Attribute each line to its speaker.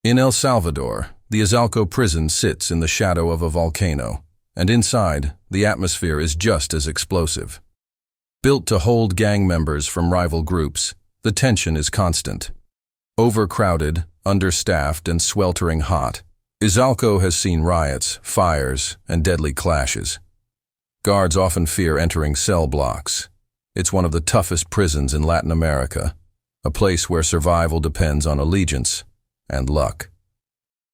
Speaker 1: In El Salvador, the Izalco Prison sits in the shadow of a volcano, and inside, the atmosphere is just as explosive. Built to hold gang members from rival groups, the tension is constant. Overcrowded, understaffed, and sweltering hot, Izalco has seen riots, fires, and deadly clashes. Guards often fear entering cell blocks. It's one of the toughest prisons in Latin America, a place where survival depends on allegiance and luck.